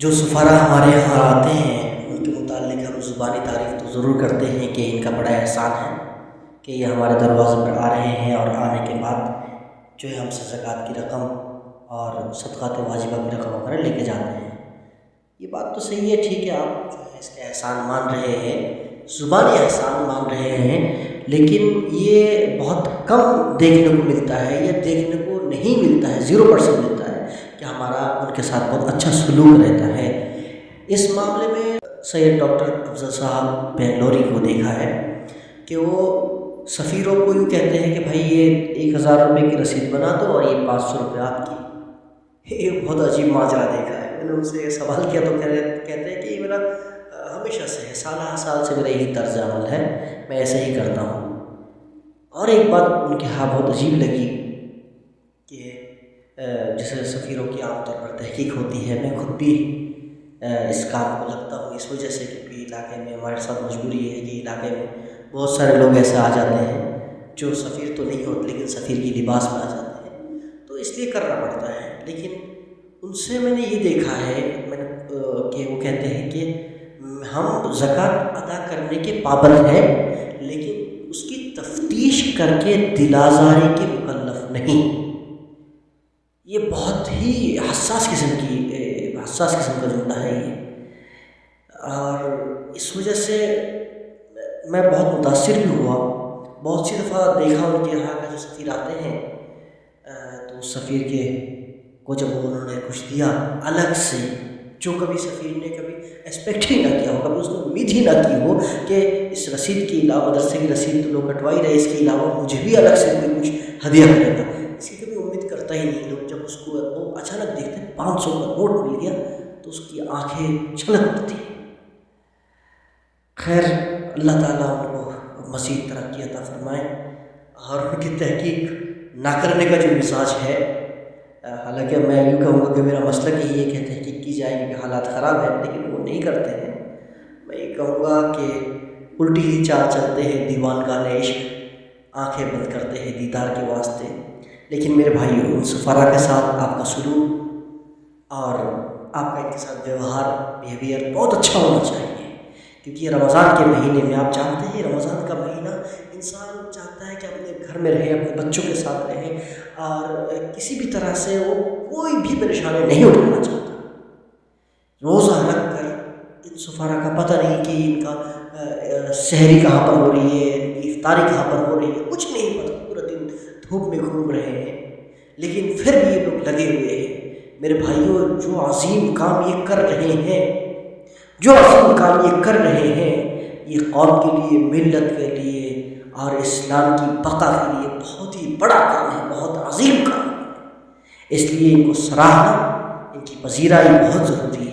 جو سفارہ ہمارے یہاں آتے ہیں ان کے متعلق ہم زبانی تعریف تو ضرور کرتے ہیں کہ ان کا بڑا احسان ہے کہ یہ ہمارے دروازے پر آ رہے ہیں اور آنے کے بعد جو ہے ہم سے زکوٰۃ کی رقم اور صدقات واجبہ کی رقم وغیرہ لے کے جاتے ہیں۔ یہ بات تو صحیح ہے، ٹھیک ہے، آپ جو ہے اس کا احسان مان رہے ہیں، زبانی احسان مان رہے ہیں، لیکن یہ بہت کم دیکھنے کو ملتا ہے یا دیکھنے کو نہیں ملتا ہے، 0% ملتا ہے کہ ہمارا ان کے ساتھ بہت اچھا سلوک رہتا ہے۔ اس معاملے میں سید ڈاکٹر افضل صاحب بنگلوری کو دیکھا ہے کہ وہ سفیروں کو یوں کہتے ہیں کہ بھائی یہ 1000 روپے کی رسید بنا دو اور یہ 500 روپے آپ کی۔ یہ بہت عجیب ماجرا دیکھا ہے۔ میں نے ان سے سوال کیا تو کہتے ہیں کہ یہ میرا ہمیشہ سے ہے، سالہ سال سے میرا یہی طرز عمل ہے، میں ایسے ہی کرتا ہوں۔ اور ایک بات ان کے ہاں بہت عجیب لگی کہ جیسے سفیروں کی عام طور پر تحقیق ہوتی ہے، میں خود بھی اس کام کو لگتا ہوں اس وجہ سے کیونکہ علاقے میں ہمارے ساتھ مجبوری ہے کہ علاقے میں بہت سارے لوگ ایسے آ جاتے ہیں جو سفیر تو نہیں ہوتے لیکن سفیر کی لباس میں آ جاتے ہیں، تو اس لیے کرنا پڑتا ہے۔ لیکن ان سے میں نے یہ دیکھا ہے کہ وہ کہتے ہیں کہ ہم زکوٰۃ ادا کرنے کے پابند ہیں لیکن اس کی تفتیش کر کے دل آزاری کے مکلف نہیں۔ یہ بہت ہی حساس قسم کا جملہ ہے یہ، اور اس وجہ سے میں بہت متاثر بھی ہوا۔ بہت سی دفعہ دیکھا ان کے یہاں کا جو سفیر آتے ہیں تو اس سفیر کو جب انہوں نے کچھ دیا الگ سے، جو کبھی سفیر نے کبھی ایکسپیکٹ ہی نہ کیا ہو، کبھی اس نے امید ہی نہ کی ہو کہ اس رسید کے علاوہ، مدرسے کی رسید تو لوگ کٹوائی رہے، اس کے علاوہ مجھے بھی الگ سے کوئی کچھ ہدیہ کرے گا، اس کی کبھی امید کرتا ہی نہیں لوگ۔ جب اس کو وہ اچانک دیکھتے 500 کا نوٹ مل گیا تو اس کی آنکھیں چھلک اٹھتی ہیں۔ خیر، اللہ تعالیٰ ان کو مزید ترقی عطا فرمائے اور ان کی تحقیق نہ کرنے کا جو مزاج ہے، حالانکہ میں یوں کہوں گا کہ میرا مسلک ہی ہے کہ تحقیق کی جائے کیونکہ حالات خراب ہیں، لیکن وہ نہیں کرتے ہیں۔ میں یہ کہوں گا کہ الٹی ہی چال چلتے ہیں دیوان گانے عشق، آنکھیں بند کرتے ہیں دیدار کے واسطے۔ لیکن میرے بھائیو، ان سفارہ کے ساتھ آپ کا سلوک اور آپ کا ان کے ساتھ بیہیویئر بہت اچھا ہونا چاہیے، کیونکہ یہ رمضان کے مہینے میں آپ جانتے ہیں، رمضان کا مہینہ انسان چاہتا ہے کہ اپنے گھر میں رہے، اپنے بچوں کے ساتھ رہے اور کسی بھی طرح سے وہ کوئی بھی پریشانی نہیں اٹھانا چاہتا۔ روزہ رکھ کر ان سفارہ کا پتہ نہیں کہ ان کا سحری کہاں پر ہو رہی ہے، ان کی افطاری کہاں پر ہو رہی ہے، کچھ نہیں پتہ، پورا دن دھوپ میں گھوم رہے ہیں، لیکن پھر بھی یہ لوگ لگے ہوئے ہیں۔ میرے بھائیوں، جو عظیم کام یہ کر رہے ہیں، یہ قوم کے لیے، ملت کے لیے اور اسلام کی بقا کے لیے بہت ہی بڑا کام ہے، بہت عظیم کام ہے۔ اس لیے ان کو سراہنا، ان کی پذیرائی بہت ضروری ہے۔